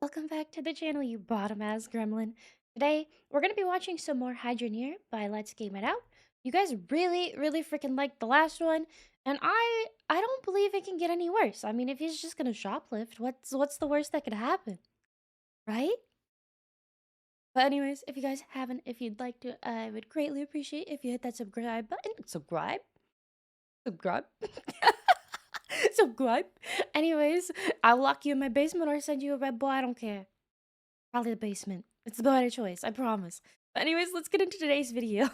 Welcome back to the channel, you bottom-ass gremlin. Today, we're gonna be watching some more Hydroneer by Let's Game It Out. You guys really freaking liked the last one, and I don't believe it can get any worse. I mean, if he's just gonna shoplift, what's the worst that could happen, right? But anyways, if you guys haven't, if you'd like to, I would greatly appreciate if you hit that subscribe button. Subscribe? Subscribe. Anyways, I'll lock you in my basement or send you a red bull. I don't care. Probably the basement. It's the better choice, I promise. But anyways, let's get into today's video.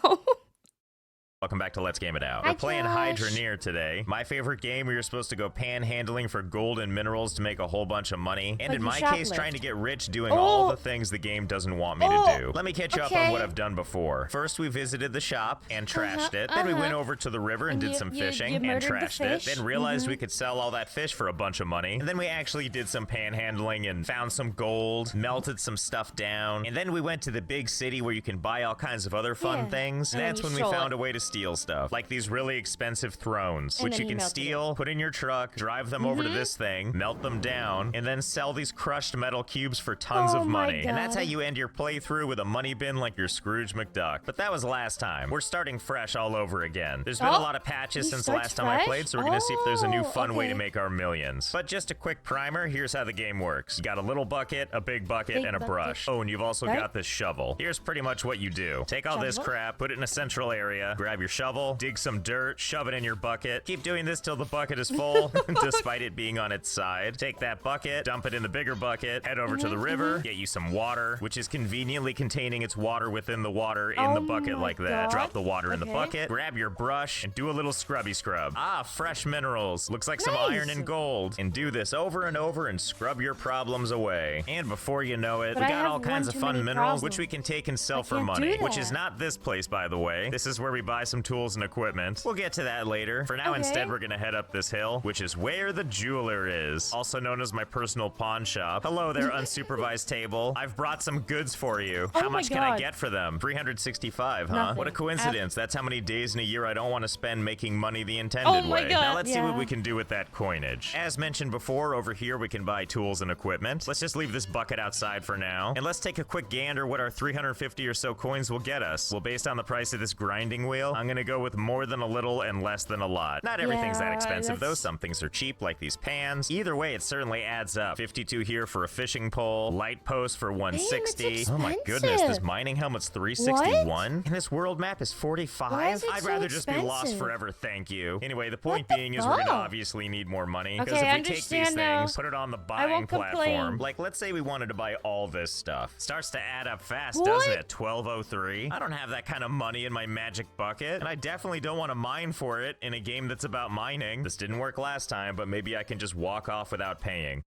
Welcome back to Let's Game It Out. Hi, We're playing Josh. Hydroneer today. My favorite game where you're supposed to go panhandling for gold and minerals to make a whole bunch of money. And But in you my case, shoplift. trying to get rich doing all Oh. the things the game doesn't want me to do. Let me catch you up on Okay. what I've done before. First, we visited the shop and trashed it. Then we went over to the river and did some fishing you and murdered the trashed it. fish. Then realized we could sell all that fish for a bunch of money. And then we actually did some panhandling and found some gold, melted some stuff down. And then we went to the big city where you can buy all kinds of other fun Yeah. things. And then That's you when we stole found it. a way to steal stuff. Like these really expensive thrones, And which then you you can melted steal, put in your truck, drive them over to this thing, melt them down, and then sell these crushed metal cubes for tons Oh of my money. And that's how God. you end your playthrough with a money bin like you're Scrooge McDuck. But that was last time. We're starting fresh all over again. There's been a Oh, lot of patches he since the starts last time I fresh? played, so we're gonna see if there's a new Oh, fun way to okay. make our millions. But just a quick primer, here's how the game works. You got a little bucket, a big bucket, Big and a bucket. brush. Oh, and you've also Okay. got this shovel. Here's pretty much what you do. Take all this Shovel? crap, put it in a central area, grab your shovel, dig some dirt, shove it in your bucket. Keep doing this till the bucket is full, despite it being on its side. Take that bucket, dump it in the bigger bucket, head over to the river, get you some water, which is conveniently containing its water within the water in the Oh bucket my like that. God. Drop the water in the Okay. bucket, grab your brush, and do a little scrubby scrub. Ah, fresh minerals. Looks like some Nice. iron and gold. And do this over and over and scrub your problems away. And before you know it, But we I got have all kinds one of too fun many minerals, which problems. we can take and sell I for can't money. do Which is that. not this place, by the way. This is where we buy some tools and equipment. We'll get to that later. For now, Okay. instead, we're gonna head up this hill, which is where the jeweler is, also known as my personal pawn shop. Hello there, unsupervised table. I've brought some goods for you. Oh How my much can I God. get for them? 365, huh? Nothing. What a coincidence. That's how many days in a year I don't want to spend making money the intended Oh my way. God, Now let's see what yeah. we can do with that coinage. As mentioned before, over here we can buy tools and equipment. Let's just leave this bucket outside for now. And let's take a quick gander what our 350 or so coins will get us. Well, based on the price of this grinding wheel, I'm gonna go with more than a little and less than a lot. Not everything's that Yeah, expensive though. that's- Some things are cheap, like these pans. Either way, it certainly adds up. 52 here for a fishing pole, light post for 160. Oh my goodness, this expensive. mining helmet's 361, and this world map is 45. Why is it I'd so rather just be lost expensive? forever, thank you. Anyway, the point being is we're gonna fuck? obviously need more money, because Okay, I if we take these understand now. things, put it on the I buying won't platform, complain. like let's say we wanted to buy all this stuff. Starts to add up fast, What? doesn't it? 1203. I don't have that kind of money in my magic bucket, and I definitely don't want to mine for it in a game that's about mining. This didn't work last time, but maybe I can just walk off without paying.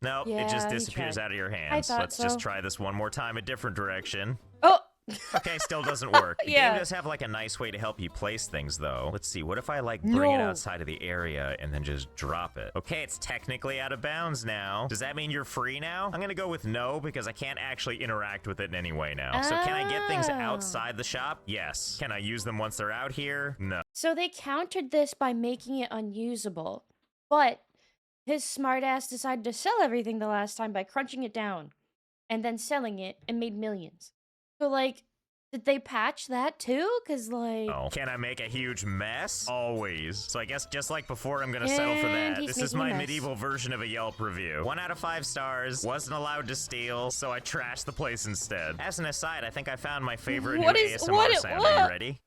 Nope, it just Yeah, he disappears tried. out of your hands. thought Let's just so. try this one more time, a different direction. Oh! Okay, still doesn't work. The Yeah. game does have like a nice way to help you place things though. Let's see, what if I like bring it No. outside of the area and then just drop it? Okay, it's technically out of bounds now. Does that mean you're free now? I'm gonna go with no because I can't actually interact with it in any way now. So can I get things Oh. outside the shop? Yes. Can I use them once they're out here? No. So they countered this by making it unusable. But his smartass decided to sell everything the last time by crunching it down and then selling it and made millions. So like, did they patch that too? Cause like, Oh. Can I make a huge mess? Always. So I guess just like before, I'm gonna settle for And that. he's This is making a my mess. medieval version of a Yelp review. 1 out of 5 stars. Wasn't allowed to steal, so I trashed the place instead. As an aside, I think I found my favorite What new is- ASMR what- sound. Are what? you ready?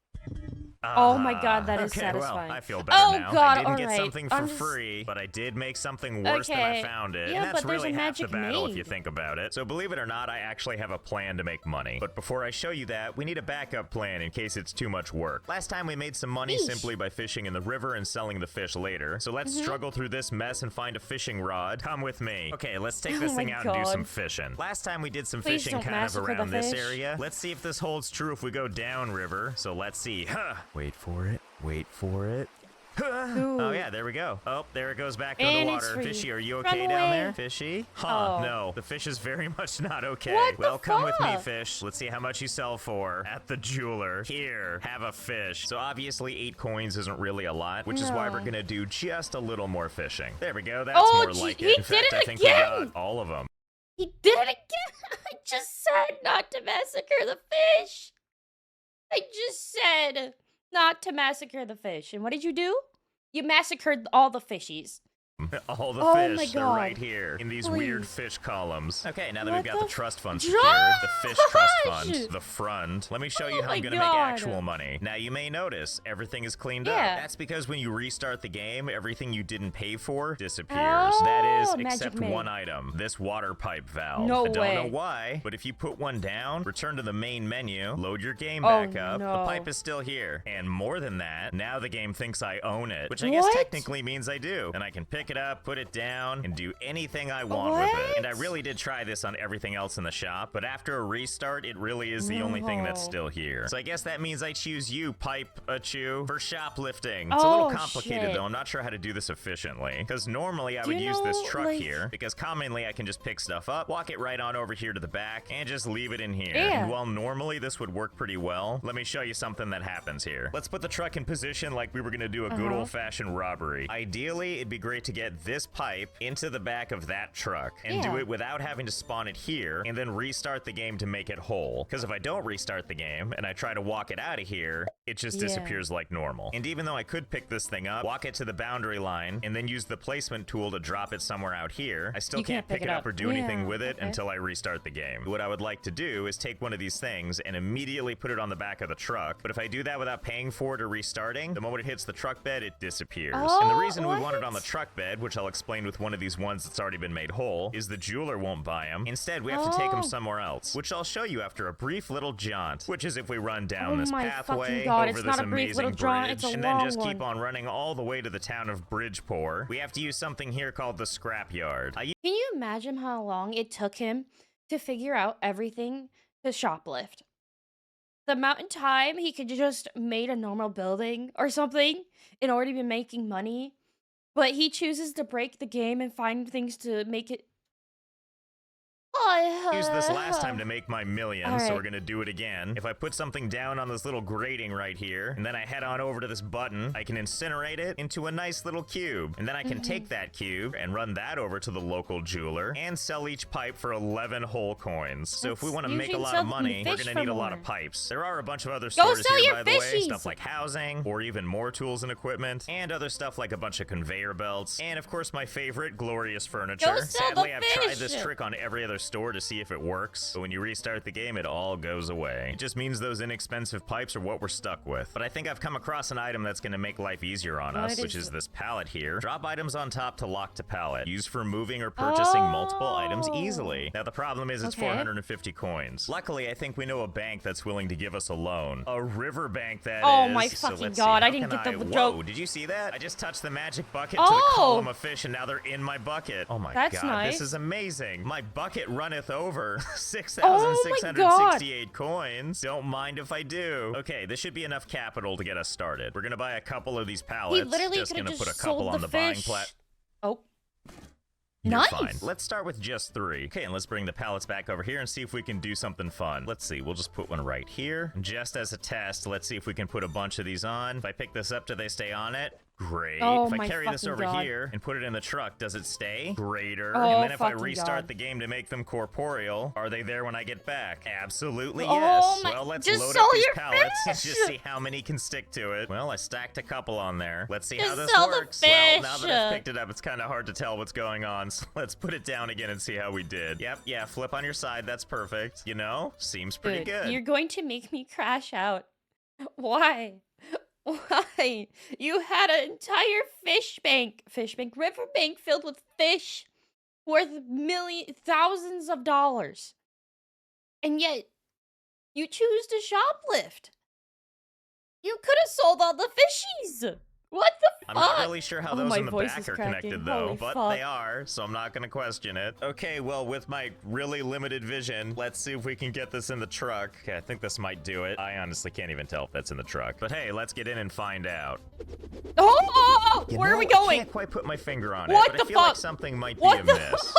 Oh my God, that is okay, satisfying. Well, I feel better Oh now. God, I didn't get alright. something for I'm just- free, but I did make something worse than I Okay. found it. Yeah, and that's but there's really a half the magic battle if you maid. think about it. So believe it or not, I actually have a plan to make money. But before I show you that, we need a backup plan in case it's too much work. Last time we made some money Eesh. simply by fishing in the river and selling the fish later. So let's struggle through this mess and find a fishing rod. Come with me. Okay, let's take this Oh thing my out and do some God. fishing. Last time we did some Please fishing don't kind of massacre the around this fish. area. Let's see if this holds true if we go downriver. So let's see. Huh. Wait for it. Wait for it. Oh yeah, there we go. Oh, there it goes back into the And it's water. free. Fishy, are you Run okay down there? away. Fishy? Huh, Oh. no. The fish is very much not okay. What the Well, come with me, fuck? fish. Let's see how much you sell for at the jeweler. Here, have a fish. So obviously 8 coins isn't really a lot, which is why we're No. gonna do just a little more fishing. There we go. That's Oh, more like he it. In did fact, it I think we again! got all of them. He did it again! I just said not to massacre the fish! I just said not to massacre the fish. And what did you do? You massacred all the fishies. All the Oh my fish are right God. here in these Please. weird fish columns. Okay, now that What we've got the the trust fund Josh! secured, the fish trust fund, the front, let me show you Oh how my I'm gonna make God. actual money. Now you may notice everything is cleaned up. Yeah. That's because when you restart the game, everything you didn't pay for disappears. Oh, that is, magic except maid. one item, this water pipe valve. No I don't way. know why, but if you put one down, return to the main menu, load your game Oh, back up, no. the pipe is still here. And more than that, now the game thinks I own it, which I guess What? technically means I do. And I can pick it up, put it down, and do anything I want with it. And I really did try this on everything else in the shop, but after a restart, it really is the only thing that's No. still here. So I guess that means I choose you, Pipe-a-Chew, for shoplifting. It's a little Oh, complicated shit. though. I'm not sure how to do this efficiently. Because normally I Do would you use this know, truck like- here, because commonly I can just pick stuff up, walk it right on over here to the back, and just leave it in here. Yeah. And while normally this would work pretty well, let me show you something that happens here. Let's put the truck in position like we were gonna do a good old-fashioned robbery. Ideally, it'd be great to get this pipe into the back of that truck and do Yeah. it without having to spawn it here and then restart the game to make it whole. Because if I don't restart the game and I try to walk it out of here, it just Yeah. disappears like normal. And even though I could pick this thing up, walk it to the boundary line, and then use the placement tool to drop it somewhere out here, I still You can't pick it up or do anything Yeah, with it okay. until I restart the game. What I would like to do is take one of these things and immediately put it on the back of the truck. But if I do that without paying for it or restarting, the moment it hits the truck bed, it disappears. And the Oh, reason we want it what? on the truck bed, which I'll explain with one of these ones that's already been made whole, is the jeweler won't buy them. Instead, we have to take them Oh. somewhere else, which I'll show you after a brief little jaunt, which is if we run down Oh this my pathway fucking God, over it's this not a brief amazing little jaunt, bridge, it's a and then long just keep one. on running all the way to the town of Bridgeport. We have to use something here called the Scrapyard. Can you imagine how long it took him to figure out everything to shoplift? The amount of time he could just made a normal building or something in order to be making money, but he chooses to break the game and find things to make it. Used this last time to make my million, so Alright. we're gonna do it again. If I put something down on this little grating right here, and then I head on over to this button, I can incinerate it into a nice little cube. And then I can take that cube and run that over to the local jeweler and sell each pipe for 11 whole coins. So if we That's want to make a usually lot sell of money, we're fish gonna for need a lot of more. pipes. There are a bunch of other Go stores sell here, your by the way, fishies! stuff like housing, or even more tools and equipment, and other stuff like a bunch of conveyor belts, and of course my favorite, glorious furniture. Go sell the Sadly, I've tried this fish! trick on every other store to see if it works, but when you restart the game, it all goes away. It just means those inexpensive pipes are what we're stuck with. But I think I've come across an item that's gonna make life easier on us, What which is is it? this pallet here. Drop items on top to lock to pallet. Used for moving or purchasing multiple items Oh. easily. Now the problem is it's Okay. 450 coins. Luckily, I think we know a bank that's willing to give us a loan. A river bank, that is. Oh my So fucking let's see, God, how I didn't can get the Whoa, joke. did you see that? I just touched the magic bucket to the Oh! column of fish, and now they're in my bucket. Oh my That's God, nice. this is amazing. My bucket runneth over. Oh 6,668 coins. Don't mind if I do. Okay, this should be enough capital to get us started. We're gonna buy a couple of these pallets. literally just could've gonna just put a couple sold on the the buying fish. plat. Oh. You're Nice. fine. Let's start with just 3. Okay, and let's bring the pallets back over here and see if we can do something fun. Let's see, we'll just put one right here. Just as a test, let's see if we can put a bunch of these on. If I pick this up, do they stay on it? Great. Oh if I my carry this fucking over God. here and put it in the truck, does it stay? Greater. Oh, and then if I fucking restart God. the game to make them corporeal, are they there when I get back? Absolutely Oh yes. my- Well, let's just load sell up these your pallets and fish! just see how many can stick to it. Well, I stacked a couple on there. Let's see how Just this sell the works. Well, now fish. that I've picked it up, it's kind of hard to tell what's going on, so let's put it down again and see how we did. Yep, yeah, flip on your side, that's perfect. You know, seems pretty Dude, good. you're going to make me crash out. Why? Why? You had an entire river bank filled with fish worth thousands of dollars. And yet, you choose to shoplift. You could have sold all the fishies. What the I'm fuck? not really sure how Oh, those my in the voice back is are cracking. connected, though, Holy but fuck. they are, so I'm not gonna question it. Okay, well, with my really limited vision, let's see if we can get this in the truck. Okay, I think this might do it. I honestly can't even tell if that's in the truck. But hey, let's get in and find out. Oh, You where know, are we I going? can't quite put my finger on What it, but the I feel like fuck? something might be What the amiss.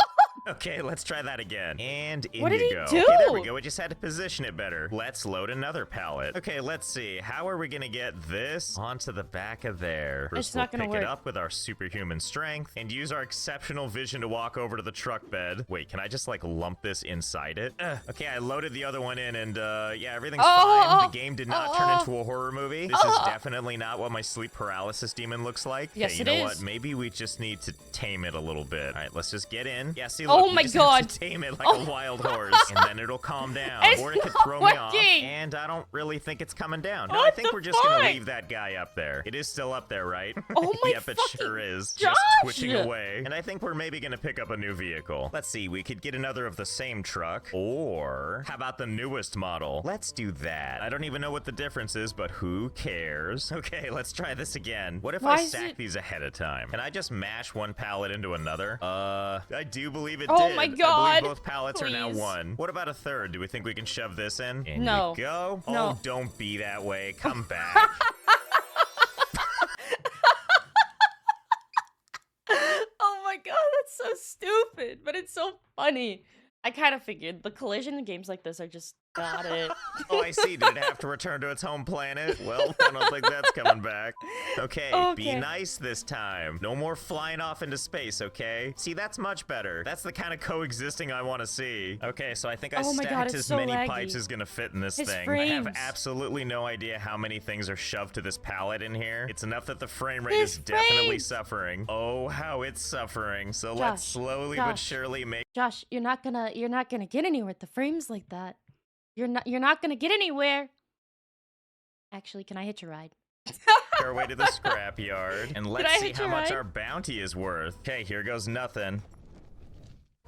Okay, let's try that again. And in What did you he go. do? Okay, there we go. We just had to position it better. Let's load another pallet. Okay, let's see. How are we gonna get this onto the back of there? First, It's not gonna pick work. it up with our superhuman strength and use our exceptional vision to walk over to the truck bed. Wait, can I just like lump this inside it? Okay, I loaded the other one in and yeah, everything's fine. The game did not turn into a horror movie. This is definitely not what my sleep paralysis demon looks like. Yes, Okay, you it know is. what? Maybe we just need to tame it a little bit. All right, let's just get in. Yeah, see, Oh look, my we just have God. to tame it like a wild horse, and then it'll calm down. It's Or it could not throw me off, working. and I don't really think it's coming down. No, What I think the we're just gonna fuck? leave that guy up there. It is still up there, right? Oh my Yep, it sure fucking is. Josh! Just twitching away. And I think we're maybe gonna pick up a new vehicle. Let's see, we could get another of the same truck, or how about the newest model? Let's do that. I don't even know what the difference is, but who cares? Okay, let's try this again. What if Why I is stack it- these ahead of time? Can I just mash one pallet into another? I do believe it Oh did. my I God. believe both pallets are now Please. one. What about a third? Do we think we can shove this in? In No. you go. No. Oh, don't be that way. Come back. Oh my god, that's so stupid, but it's so funny. I kind of figured the collision games like this are just got it. Oh, I see. Did it have to return to its home planet? Well, I don't think that's coming back. Okay, be Okay. nice this time. No more flying off into space, okay? See, that's much better. That's the kind of coexisting I want to see. Okay, so I think I Oh my God, stacked it's as so many laggy. pipes as gonna fit in this His thing. I have frames. absolutely no idea how many things are shoved to this pallet in here. It's enough that the frame rate His is definitely frames. suffering. Oh, how it's suffering. So let's Josh, slowly but Josh. surely make Josh, you're not gonna get anywhere with the frames like that. You're not gonna get anywhere. Actually, can I hitch a ride? our way to the scrapyard, and I let's see hitch how a much ride? our bounty is worth. Okay, here goes nothing.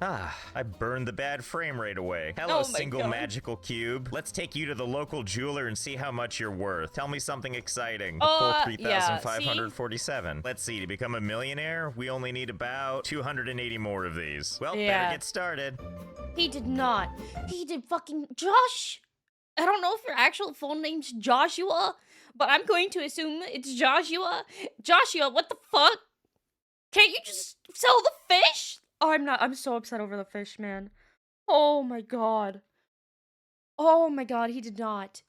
Ah, I burned the bad frame rate away. Hello, Oh my single God. magical cube. Let's take you to the local jeweler and see how much you're worth. Tell me something exciting. A full Yeah, 3,547. Let's see, to become a millionaire, we only need about 280 more of these. Well, better Yeah. get started. He did not. He did fucking Josh. I don't know if your actual full name's Joshua, but I'm going to assume it's Joshua. Joshua, what the fuck? Can't you just sell the fish? Oh, I'm so upset over the fish, man. Oh my god. Oh my god, he did not.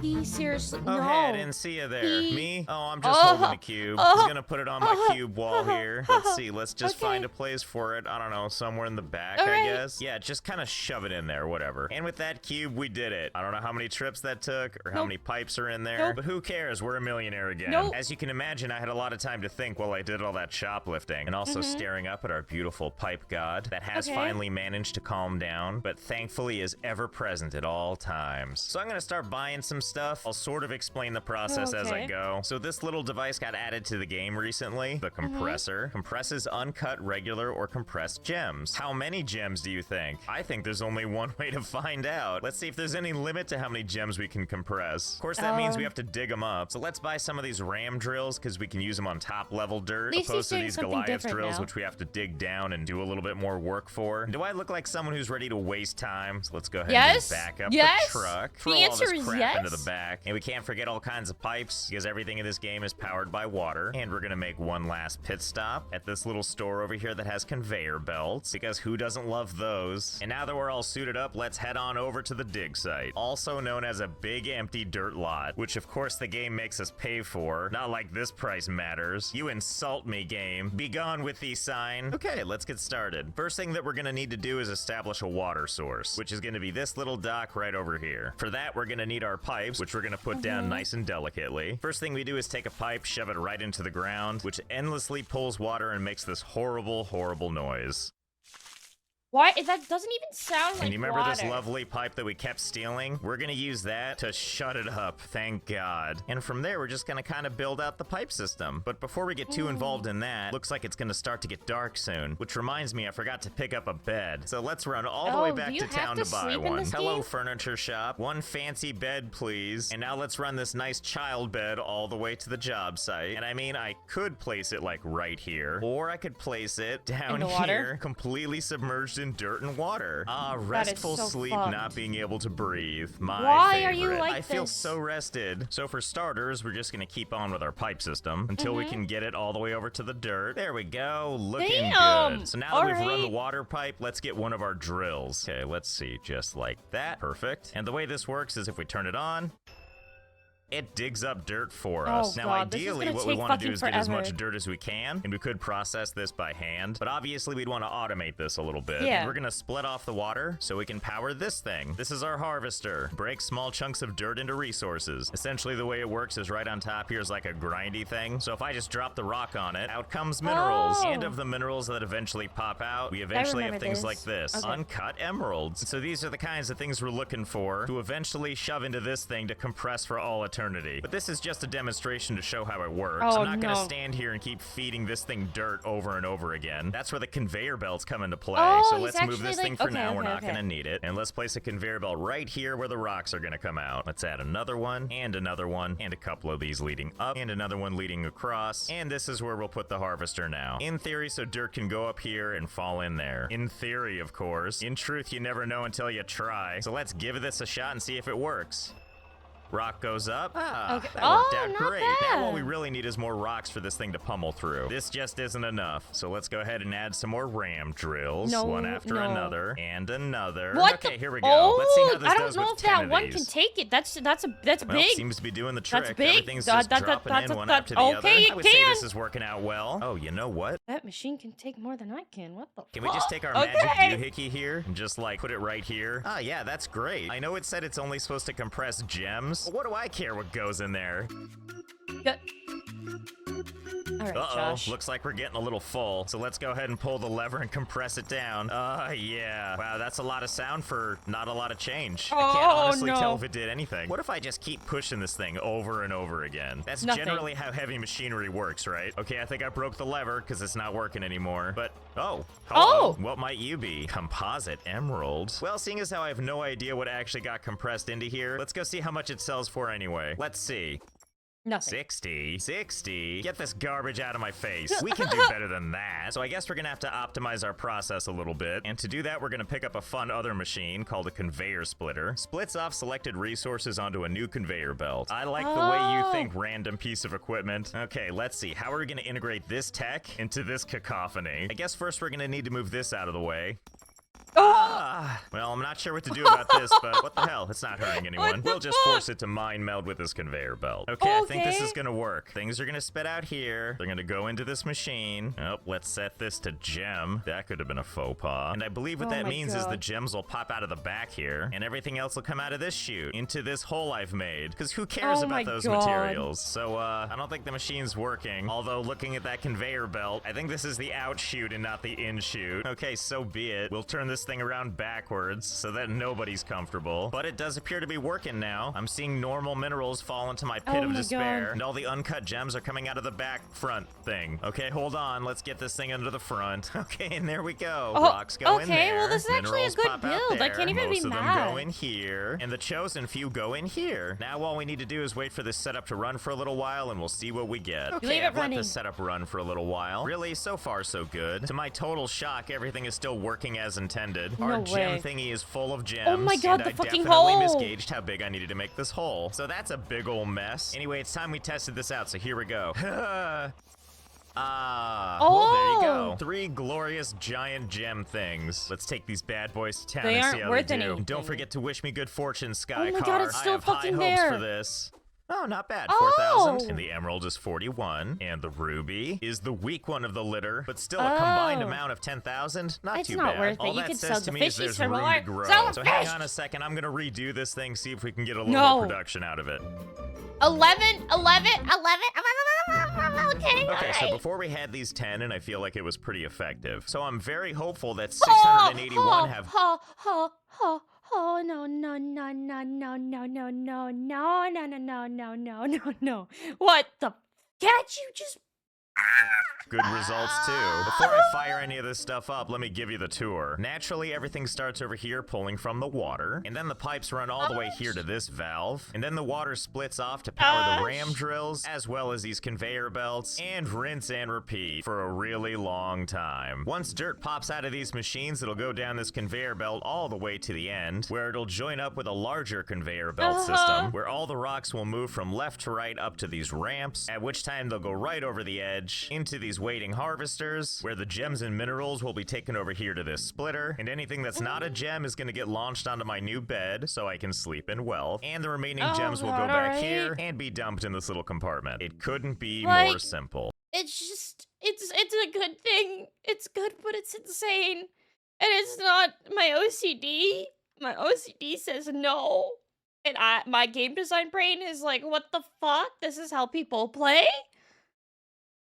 He seriously Oh, no. hey, I didn't see you there. He- Me? Oh, I'm just holding a cube. I was oh, gonna put it on my oh, cube wall oh, here. Let's see. Let's just okay. find a place for it. I don't know, somewhere in the back, All I right. guess. Yeah, just kind of shove it in there, whatever. And with that cube, we did it. I don't know how many trips that took or how Nope. many pipes are in there, Nope. but who cares? We're a millionaire again. Nope. As you can imagine, I had a lot of time to think while I did all that shoplifting and also staring up at our beautiful pipe god that has Okay. finally managed to calm down, but thankfully is ever present at all times. So I'm gonna start buying some stuff. I'll sort of explain the process as I Okay. go. So this little device got added to the game recently, the compressor. Compresses uncut, regular, or compressed gems. How many gems do you think? I think there's only one way to find out. Let's see if there's any limit to how many gems we can compress. Of course, that means we have to dig them up. So let's buy some of these ram drills because we can use them on top level dirt, least he's opposed to doing these something Goliath different drills, now. which we have to dig down and do a little bit more work for. Do I look like someone who's ready to waste time? So let's go ahead Yes. and back up Yes. the truck. The Throw all answer this is crap into yes. the back. And we can't forget all kinds of pipes because everything in this game is powered by water. And we're gonna make one last pit stop at this little store over here that has conveyor belts because who doesn't love those? And now that we're all suited up, let's head on over to the dig site, also known as a big empty dirt lot, which of course the game makes us pay for. Not like this price matters. You insult me, game. Be gone with thee sign. Okay, let's get started. First thing that we're gonna need to do is establish a water source, which is gonna be this little dock right over here. For that, we're gonna need our pipes, which we're gonna put down nice and delicately. First thing we do is take a pipe, shove it right into the ground, which endlessly pulls water and makes this horrible, horrible noise. Why? That doesn't even sound like And you remember water. this lovely pipe that we kept stealing? We're gonna use that to shut it up, thank God. And from there, we're just gonna kind of build out the pipe system. But before we get too involved in that, looks like it's gonna start to get dark soon. Which reminds me, I forgot to pick up a bed. So let's run all the way Oh, back do you to town have to to buy sleep in one. this Hello, game? furniture shop. One fancy bed, please. And now let's run this nice child bed all the way to the job site. And I mean, I could place it like right here, or I could place it down the water? here, completely submerged in dirt and water. That is Restful so sleep, fucked. not being able to breathe. My Why favorite. are you like I feel this? so rested. So for starters, we're just gonna keep on with our pipe system until we can get it all the way over to the dirt. There we go, looking Damn. good. So now that we've run the Alright. water pipe, let's get one of our drills. Okay, let's see, just like that. Perfect. And the way this works is if we turn it on, it digs up dirt for us. Oh, Now, God, this is ideally, gonna what we take want to do fucking is get as forever. much dirt as we can, and we could process this by hand, but obviously we'd want to automate this a little bit. Yeah. We're gonna split off the water so we can power this thing. This is our harvester. Breaks small chunks of dirt into resources. Essentially, the way it works is right on top here is like a grindy thing. So if I just drop the rock on it, out comes minerals. Oh. And of the minerals that eventually pop out, we eventually have remember things this. like this. Okay. Uncut emeralds. So these are the kinds of things we're looking for to eventually shove into this thing to compress for all eternity. But this is just a demonstration to show how it works. Oh, I'm not gonna no. stand here and keep feeding this thing dirt over and over again. That's where the conveyor belts come into play. Oh, So he's let's move actually this like- thing for okay, now. okay, We're not okay. gonna need it. And let's place a conveyor belt right here where the rocks are gonna come out. Let's add another one, and a couple of these leading up, and another one leading across. And this is where we'll put the harvester now. In theory, so dirt can go up here and fall in there. In theory, of course. In truth, you never know until you try. So let's give this a shot and see if it works. Rock goes up. Okay. That worked Oh, out not great. Now what bad. we really need is more rocks for this thing to pummel through. This just isn't enough. So let's go ahead and add some more ram drills. No, one after no. another. And another. What? Okay, here we go. Oh, Let's see how this I don't does know with if 10 that of one these. can take it. That's Well, big. seems to be doing the trick. That's big. Everything's just dropping in one after the other. okay, I would it say can. this is working out well. Oh, you know what? That machine can take more than I can. What the Can we just take our magic doohickey here and just like put it right here? Ah, yeah, that's great. I know it said it's only supposed to compress gems. But what do I care what goes in there? Good. All right, Uh-oh, Josh. looks like we're getting a little full. So let's go ahead and pull the lever and compress it down. Yeah. Wow, that's a lot of sound for not a lot of change. I can't Oh, honestly no. tell if it did anything. What if I just keep pushing this thing over and over again? That's Nothing. generally how heavy machinery works, right? Okay, I think I broke the lever because it's not working anymore. But, hello. Oh! What might you be? Composite emerald. Well, seeing as how I have no idea what actually got compressed into here, let's go see how much it sells for anyway. Let's see. Nothing. 60. Get this garbage out of my face. We can do better than that. So I guess we're gonna have to optimize our process a little bit. And to do that, we're gonna pick up a fun other machine called a conveyor splitter. Splits off selected resources onto a new conveyor belt. I like the way you Oh. think, random piece of equipment. Okay, let's see. How are we gonna integrate this tech into this cacophony? I guess first we're gonna need to move this out of the way. Well, I'm not sure what to do about this, but what the hell? It's not hurting anyone. the We'll just fuck? force it to mind meld with this conveyor belt. Okay, I think this Okay. is gonna work. Things are gonna spit out here. They're gonna go into this machine. Oh, let's set this to gem. That could have been a faux pas. And I believe what Oh that my means is the God. gems will pop out of the back here, and everything else will come out of this chute into this hole I've made. Because who cares Oh my about those God. materials? So, I don't think the machine's working. Although, looking at that conveyor belt, I think this is the out chute and not the in chute. Okay, so be it. We'll turn this thing around backwards so that nobody's comfortable. But it does appear to be working now. I'm seeing normal minerals fall into my pit Oh of my despair, God. and all the uncut gems are coming out of the back front thing. Okay, hold on. Let's get this thing under the front. Okay, and there we go. Oh, Rocks go in okay, there. well, this is actually a Minerals good pop out build. I there. can't even be Most of them mad. go in here, and the chosen few go in here. Now all we need to do is wait for this setup to run for a little while, and we'll see what we get. Okay, leave it I've let running. this setup run for a little while. Really, so far so good. To my total shock, everything is still working as intended. No Our gem way. thingy is full of gems. Oh my God, and the I fucking definitely hole. misgauged how big I needed to make this hole. So that's a big ol' mess. Anyway, it's time we tested this out, so here we go. Well, there you go. Oh. 3 glorious giant gem things. Let's take these bad boys to town They and see aren't how worth they do. anything. And don't forget to wish me good fortune, Sky Oh my God, Car. it's still I have high fucking hopes there. for this. Oh, not bad. Oh. 4,000. And the emerald is 41. And the ruby is the weak one of the litter, but still a combined Oh. amount of 10,000. Not It's too not bad. worth it. All You that could says sell to the me is fishies there's for room more. to grow. Sell the So hang fish. on a second. I'm gonna redo this thing, see if we can get a little No. more production out of it. 11. Okay, Okay, so alright. before we had these 10, and I feel like it was pretty effective. So I'm very hopeful that 681 have... Oh, no, no, no, no, no, no, no, no, no, no, no, no, no, no, no, no. What the? Can't you just Good results too. Before I fire any of this stuff up, let me give you the tour. Naturally, everything starts over here pulling from the water, and then the pipes run all the way here to this valve, and then the water splits off to power the ram drills, as well as these conveyor belts, and rinse and repeat for a really long time. Once dirt pops out of these machines, it'll go down this conveyor belt all the way to the end, where it'll join up with a larger conveyor belt system, where all the rocks will move from left to right up to these ramps, at which time they'll go right over the edge into these waiting harvesters, where the gems and minerals will be taken over here to this splitter, and anything that's not a gem is going to get launched onto my new bed so I can sleep in wealth, and the remaining gems will go back here and be dumped in this little compartment. It couldn't be more simple. It's just, it's a good thing. It's good, but it's insane. And it's not my OCD. My OCD says no. And my game design brain is like, what the fuck? This is how people play?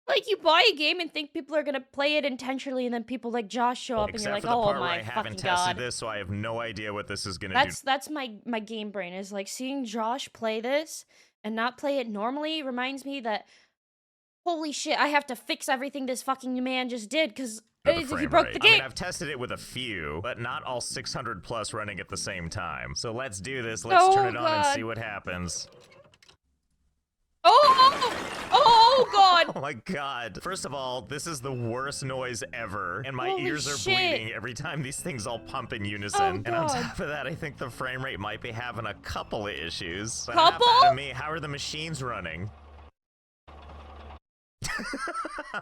Like, you buy a game and think people are gonna play it intentionally, and then people like Josh show up, and you're like, oh my fucking god. I haven't tested this, so I have no idea what this is gonna do. That's my game brain, is like, seeing Josh play this and not play it normally reminds me that, holy shit, I have to fix everything this fucking man just did, because he broke the game. I mean, I've tested it with a few, but not all 600 plus running at the same time. So let's do this. Let's turn it on and see what happens. Oh god! Oh my god. First of all, this is the worst noise ever, and my ears are bleeding every time these things all pump in unison. And on top of that, I think the frame rate might be having a couple of issues. But enough out of me, how are the machines running?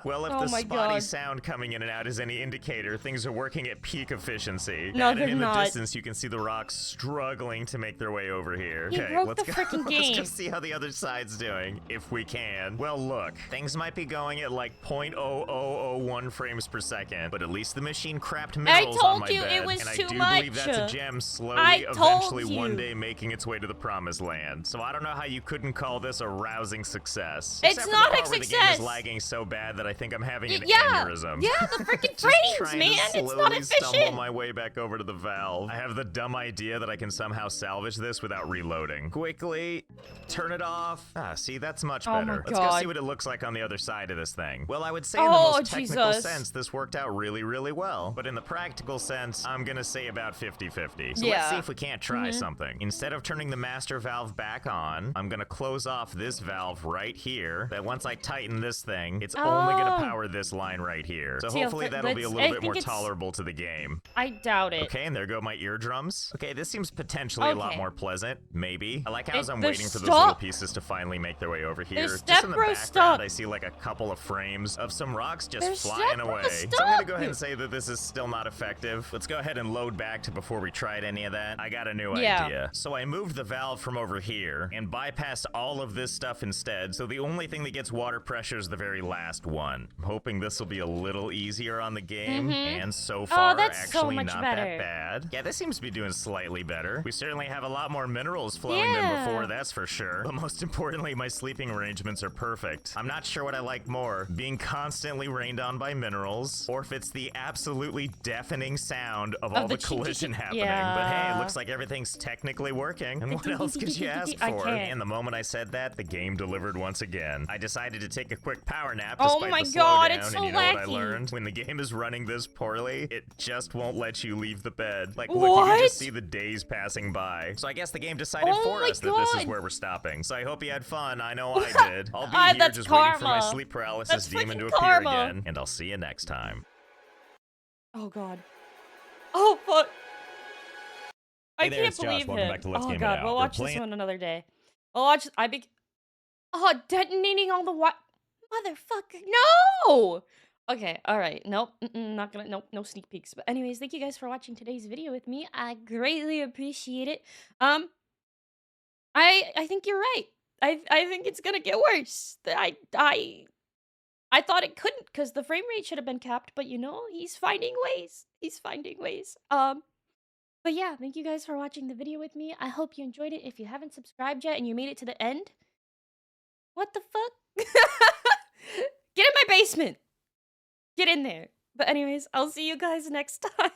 Well, if the spotty sound coming in and out is any indicator, things are working at peak efficiency. No, and they're in not. the distance, you can see the rocks struggling to make their way over here. You broke the freaking game. Let's go see how the other side's doing, if we can. Well, look, things might be going at like 0.0001 frames per second, but at least the machine crapped minerals on my bed. I told you it was and too I do much. believe that's a gem slowly, eventually one day making its way to the promised land. So I don't know how you couldn't call this a rousing success. It's not a success. The game is lagging so bad that I think I'm having an aneurysm. Yeah, the freaking frames, man. It's not efficient. Stumble my way back over to the valve. I have the dumb idea that I can somehow salvage this without reloading. Quickly turn it off. Ah, see, that's much better. Let's go see what it looks like on the other side of this thing. Well, I would say in the most technical sense, this worked out really, really well. But in the practical sense, I'm gonna say about 50-50. So let's see if we can't try something. Instead of turning the master valve back on, I'm gonna close off this valve right here. That once I tighten this thing, it's only gonna power this line right here. So hopefully that'll be a little bit more tolerable to the game. I doubt it. Okay, and there go my eardrums. Okay, this seems potentially a lot more pleasant. Maybe. I like how as I'm waiting for those little pieces to finally make their way over here. Just in the background, I see like a couple of frames of some rocks just flying away. So I'm gonna go ahead and say that this is still not effective. Let's go ahead and load back to before we tried any of that. I got a new idea. So I moved the valve from over here and bypassed all of this stuff instead. So the only thing that gets water pressure is the very last one. I'm hoping this will be a little easier on the game, and so far, actually not that bad. Yeah, this seems to be doing slightly better. We certainly have a lot more minerals flowing than before, that's for sure. But most importantly, my sleeping arrangements are perfect. I'm not sure what I like more, being constantly rained on by minerals, or if it's the absolutely deafening sound of all the collision happening. But hey, it looks like everything's technically working. And what else could you ask for? And the moment I said that, the game delivered once again. I decided to take a quick power nap despite the slowdown, it's so and you know what I learned? When the game is running this poorly, it just won't let you leave the bed. Like, look, you can just see the days passing by. So I guess the game decided for us that this is where we're stopping. So I hope you had fun. I know I did. I'll be here just waiting for my sleep paralysis demon to appear again. And I'll see you next time. Oh, God. Oh, fuck. I can't believe him. Oh, God. We'll watch this one another day. I'll watch... detonating all the motherfucker. No! Okay, alright. Nope. Not gonna... Nope. No sneak peeks. But anyways, thank you guys for watching today's video with me. I greatly appreciate it. I think you're right. I think it's gonna get worse. I thought it couldn't, because the frame rate should have been capped, but you know, he's finding ways. He's finding ways. But yeah, thank you guys for watching the video with me. I hope you enjoyed it. If you haven't subscribed yet and you made it to the end, what the fuck? Get in my basement. Get in there. But anyways, I'll see you guys next time.